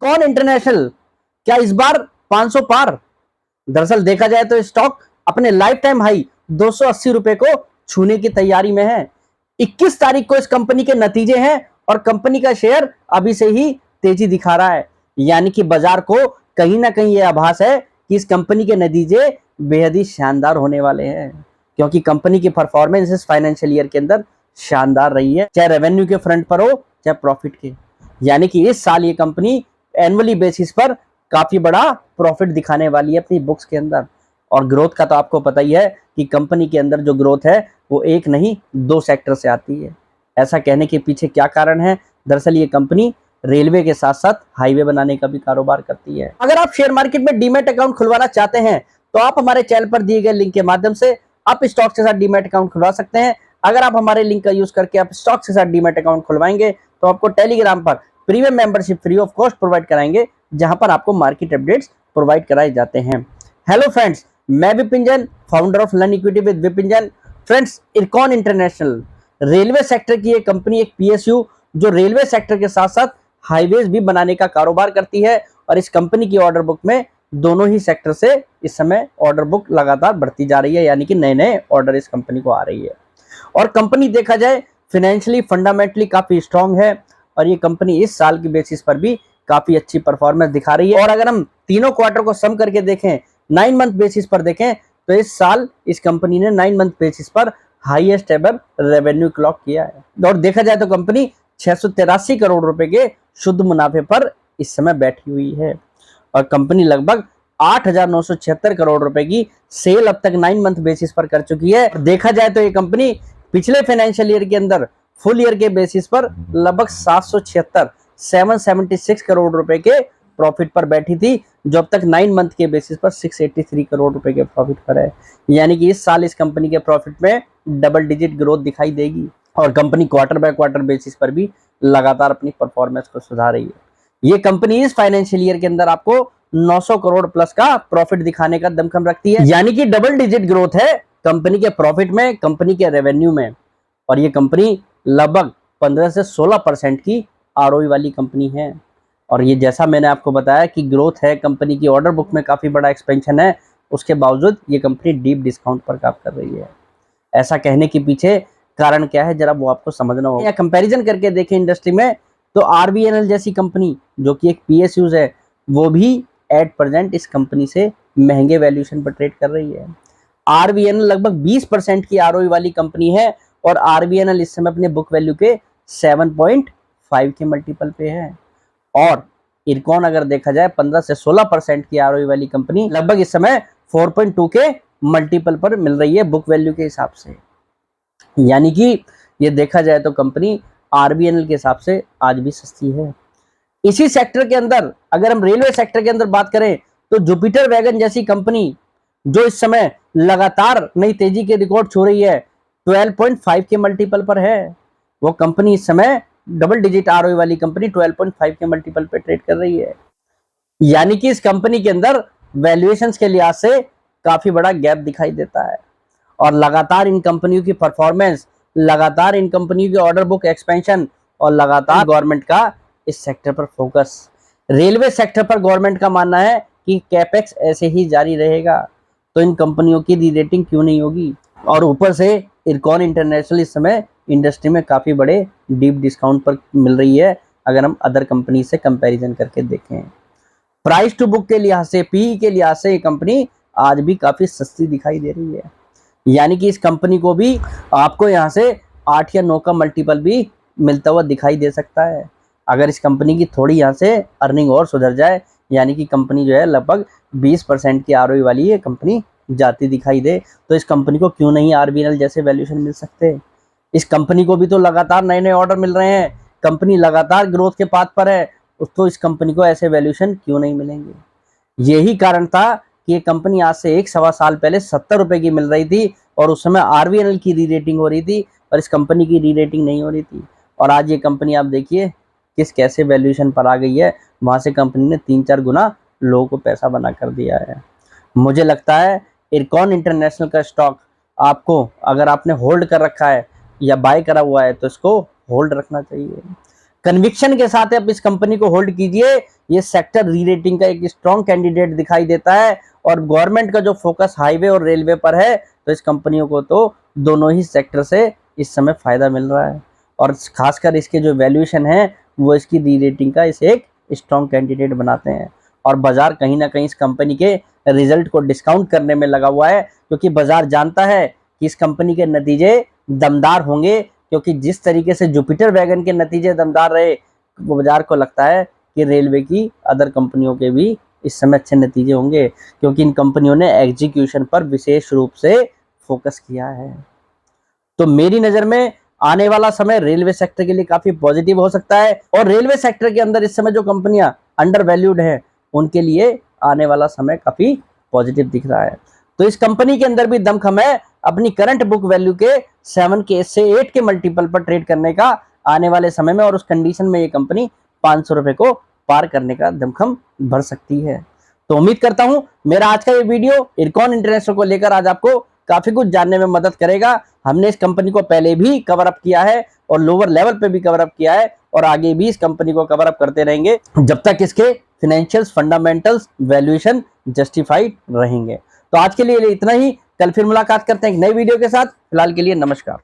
IRCON international क्या इस बार 500 पार? दरअसल देखा जाए तो स्टॉक अपने लाइफ टाइम हाई 280 रुपए को छूने की तैयारी में है। 21 तारीख को इस कंपनी के नतीजे हैं और कंपनी का शेयर अभी से ही तेजी दिखा रहा है, यानी कि बाजार को कहीं ना कहीं यह आभास है कि इस कंपनी के नतीजे बेहद ही शानदार होने वाले हैं, क्योंकि कंपनी की परफॉर्मेंस इस फाइनेंशियल ईयर के अंदर शानदार रही है, चाहे रेवेन्यू के फ्रंट पर हो चाहे प्रॉफिट के। यानी कि इस साल ये कंपनी एनुअली बेसिस पर काफी बड़ा प्रॉफिट दिखाने वाली है अपनी बुक्स के अंदर। और ग्रोथ का तो आपको पता ही है कि कंपनी के अंदर जो ग्रोथ है वो एक नहीं 2 सेक्टर से आती है। ऐसा कहने के पीछे क्या कारण है? दरअसल ये कंपनी रेलवे के साथ साथ हाईवे बनाने का भी कारोबार करती है। अगर आप शेयर मार्केट में डीमैट अकाउंट खुलवाना चाहते हैं तो आप हमारे चैनल पर दिए गए लिंक के माध्यम से आप स्टॉक्स के साथ डीमैट अकाउंट खुलवा सकते हैं। अगर आप हमारे लिंक का यूज करके आप स्टॉक्स के साथ डीमैट अकाउंट खुलवाएंगे तो आपको टेलीग्राम पर premium membership free of cost provide कराएंगे, जहां पर आपको मार्केट अपडेट्स प्रोवाइड कराए जाते हैं। हेलो फ्रेंड्स, मैं Vipin Jain, founder of learn equity with Vipin Jain. Friends, IRCON international railway sector की एक कंपनी, एक पीएसयू जो रेलवे सेक्टर के साथ साथ हाईवेज भी बनाने का कारोबार करती है। और इस कंपनी की ऑर्डर बुक में दोनों ही सेक्टर से इस समय ऑर्डर बुक लगातार बढ़ती जा रही है, यानी कि नए नए ऑर्डर इस कंपनी को आ रही है। और कंपनी देखा जाए फाइनेंशियली फंडामेंटली काफी स्ट्रांग है और ये कंपनी इस साल की बेसिस पर भी काफी अच्छी परफॉर्मेंस दिखा रही है। और अगर हम तीनों क्वार्टर को सम करके देखें, 9 मंथ बेसिस पर देखें, तो इस साल इस कंपनी ने 9 मंथ बेसिस पर हाईएस्ट एवर रेवेन्यू क्लॉक किया है। और देखा जाए तो कंपनी 683 करोड़ रुपए के शुद्ध मुनाफे पर इस समय बैठी हुई है और कंपनी लगभग 8,976 करोड़ रुपए की सेल अब तक 9 मंथ बेसिस पर कर चुकी है। देखा जाए तो ये कंपनी पिछले फाइनेंशियल ईयर के अंदर फुल ईयर के बेसिस पर लगभग 776 करोड़ रुपए के प्रॉफिट पर बैठी थी, जो अब तक 9 मंथ के बेसिस पर 683 करोड़ रुपए के प्रॉफिट पर है। यानी कि इस साल इस कंपनी के प्रॉफिट में डबल डिजिट ग्रोथ दिखाई देगी और company quarter by quarter basis पर भी लगातार अपनी परफॉर्मेंस को सुधार रही है। ये कंपनी इस फाइनेंशियल ईयर के अंदर आपको 900 करोड़ प्लस का प्रॉफिट दिखाने का दमखम रखती है, यानी कि डबल डिजिट ग्रोथ है कंपनी के प्रॉफिट में, कंपनी के रेवेन्यू में। और ये कंपनी लगभग 15 से 16% की आरओई वाली कंपनी है। और ये जैसा मैंने आपको बताया कि ग्रोथ है, कंपनी की ऑर्डर बुक में काफी बड़ा एक्सपेंशन है, उसके बावजूद ये कंपनी डीप डिस्काउंट पर काम कर रही है। ऐसा कहने के पीछे कारण क्या है जरा वो आपको समझना होगा। या कंपैरिजन करके देखें इंडस्ट्री में तो आरबीएनएल जैसी कंपनी जो कि एक पीएसयूज है, वो भी एट प्रेजेंट इस कंपनी से महंगे वैल्यूएशन पर ट्रेड कर रही है। आरबीएनएल लगभग 20% की आरओई वाली कंपनी है और आरबीएनएल इस समय अपने बुक वैल्यू के 7.5 के मल्टीपल पे है। और इरकॉन अगर देखा जाए 15 से 16% की आरओई वाली कंपनी लगभग इस समय 4.2 के मल्टीपल पर मिल रही है बुक वैल्यू के हिसाब से। यानी कि ये देखा जाए तो कंपनी आरबीएनएल के हिसाब से आज भी सस्ती है। इसी सेक्टर के अंदर अगर हम रेलवे सेक्टर के अंदर बात करें तो जुपिटर वैगन जैसी कंपनी जो इस समय लगातार नई तेजी के रिकॉर्ड छू रही है, 12.5 के मल्टीपल पर है। वो कंपनी इस समय डबल डिजिट आरओई वाली कंपनी 12.5 के मल्टीपल पे ट्रेड कर रही है। यानी कि इस कंपनी के अंदर वैल्यूएशंस के लिहाज से काफी बड़ा गैप दिखाई देता है और लगातार इन कंपनियों की परफॉर्मेंस, लगातार इन कंपनियों की ऑर्डर बुक एक्सपेंशन और लगातार गवर्नमेंट का इस सेक्टर पर फोकस। रेलवे सेक्टर पर गवर्नमेंट का मानना है कि कैपेक्स ऐसे ही जारी रहेगा, तो इन कंपनियों की री रेटिंग क्यों नहीं होगी। और ऊपर से इरकॉन इंटरनेशनल इस समय इंडस्ट्री में काफी बड़े डीप डिस्काउंट पर मिल रही है अगर हम अदर कंपनी से कंपैरिजन करके देखें। प्राइस टू बुक के लिहाज से, पीई के लिहाज से ये कंपनी आज भी काफी सस्ती दिखाई दे रही है। यानी कि इस कंपनी को भी आपको यहाँ से 8 या 9 का मल्टीपल भी मिलता हुआ दिखाई दे सकता है अगर इस कंपनी की थोड़ी यहाँ से अर्निंग और सुधर जाए। यानी कि कंपनी जो है लगभग 20% की आरओई वाली ये कंपनी जाती दिखाई दे, तो इस कंपनी को क्यों नहीं आरबीएनएल जैसे वैल्यूएशन मिल सकते। इस कंपनी को भी तो लगातार नए नए ऑर्डर मिल रहे हैं, कंपनी लगातार ग्रोथ के पाथ पर है, उसको इस कंपनी को ऐसे वैल्यूएशन क्यों नहीं मिलेंगे। यही कारण था कि ये कंपनी आज से 1-1.25 साल पहले 70 रुपए की मिल रही थी और उस समय आरबीएनएल की री रेटिंग हो रही थी और इस कंपनी की री रेटिंग नहीं हो रही थी। और आज ये कंपनी आप देखिए किस कैसे वैल्यूएशन पर आ गई है, वहां से कंपनी ने 3-4 गुना लोगों को पैसा बना कर दिया है। मुझे लगता है इरकॉन इंटरनेशनल का स्टॉक आपको, अगर आपने होल्ड कर रखा है या बाय करा हुआ है, तो इसको होल्ड रखना चाहिए। कन्विक्शन के साथ आप इस कंपनी को होल्ड कीजिए। ये सेक्टर री रेटिंग का एक स्ट्रॉन्ग कैंडिडेट दिखाई देता है और गवर्नमेंट का जो फोकस हाईवे और रेलवे पर है, तो इस कंपनियों को तो दोनों ही सेक्टर से इस समय फायदा मिल रहा है और खासकर इसके जो वैल्यूएशन है वो इसकी री रेटिंग का इसे एक स्ट्रॉन्ग कैंडिडेट बनाते हैं। और बाजार कहीं ना कहीं इस कंपनी के रिजल्ट को डिस्काउंट करने में लगा हुआ है, क्योंकि बाजार जानता है कि इस कंपनी के नतीजे दमदार होंगे, क्योंकि जिस तरीके से जुपिटर वैगन के नतीजे दमदार रहे, वो बाजार को लगता है कि रेलवे की अदर कंपनियों के भी इस समय अच्छे नतीजे होंगे, क्योंकि इन कंपनियों ने एग्जीक्यूशन पर विशेष रूप से फोकस किया है। तो मेरी नज़र में आने वाला समय रेलवे सेक्टर के लिए काफी पॉजिटिव हो सकता है और रेलवे सेक्टर के अंदर इस समय जो कंपनियां अंडर वैल्यूड हैं उनके लिए आने वाला समय काफी पॉजिटिव दिख रहा है। तो इस कंपनी के अंदर भी दमखम है अपनी करंट बुक वैल्यू के 7 के से 8 के मल्टीपल पर ट्रेड करने का आने वाले समय में, और उस कंडीशन में ये कंपनी 500 रुपए को पार करने का दमखम भर सकती है। तो उम्मीद करता हूं मेरा आज का ये वीडियो इरकॉन इंटरनेशनल को लेकर आज आपको काफी कुछ जानने में मदद करेगा। हमने इस कंपनी को पहले भी कवर अप किया है और लोअर लेवल पे भी कवर अप किया है और आगे भी इस कंपनी को कवर अप करते रहेंगे जब तक इसके फाइनेंशियल्स, फंडामेंटल्स, वैल्यूएशन जस्टिफाइड रहेंगे। तो आज के लिए इतना ही, कल फिर मुलाकात करते हैं एक नई वीडियो के साथ। फिलहाल के लिए नमस्कार।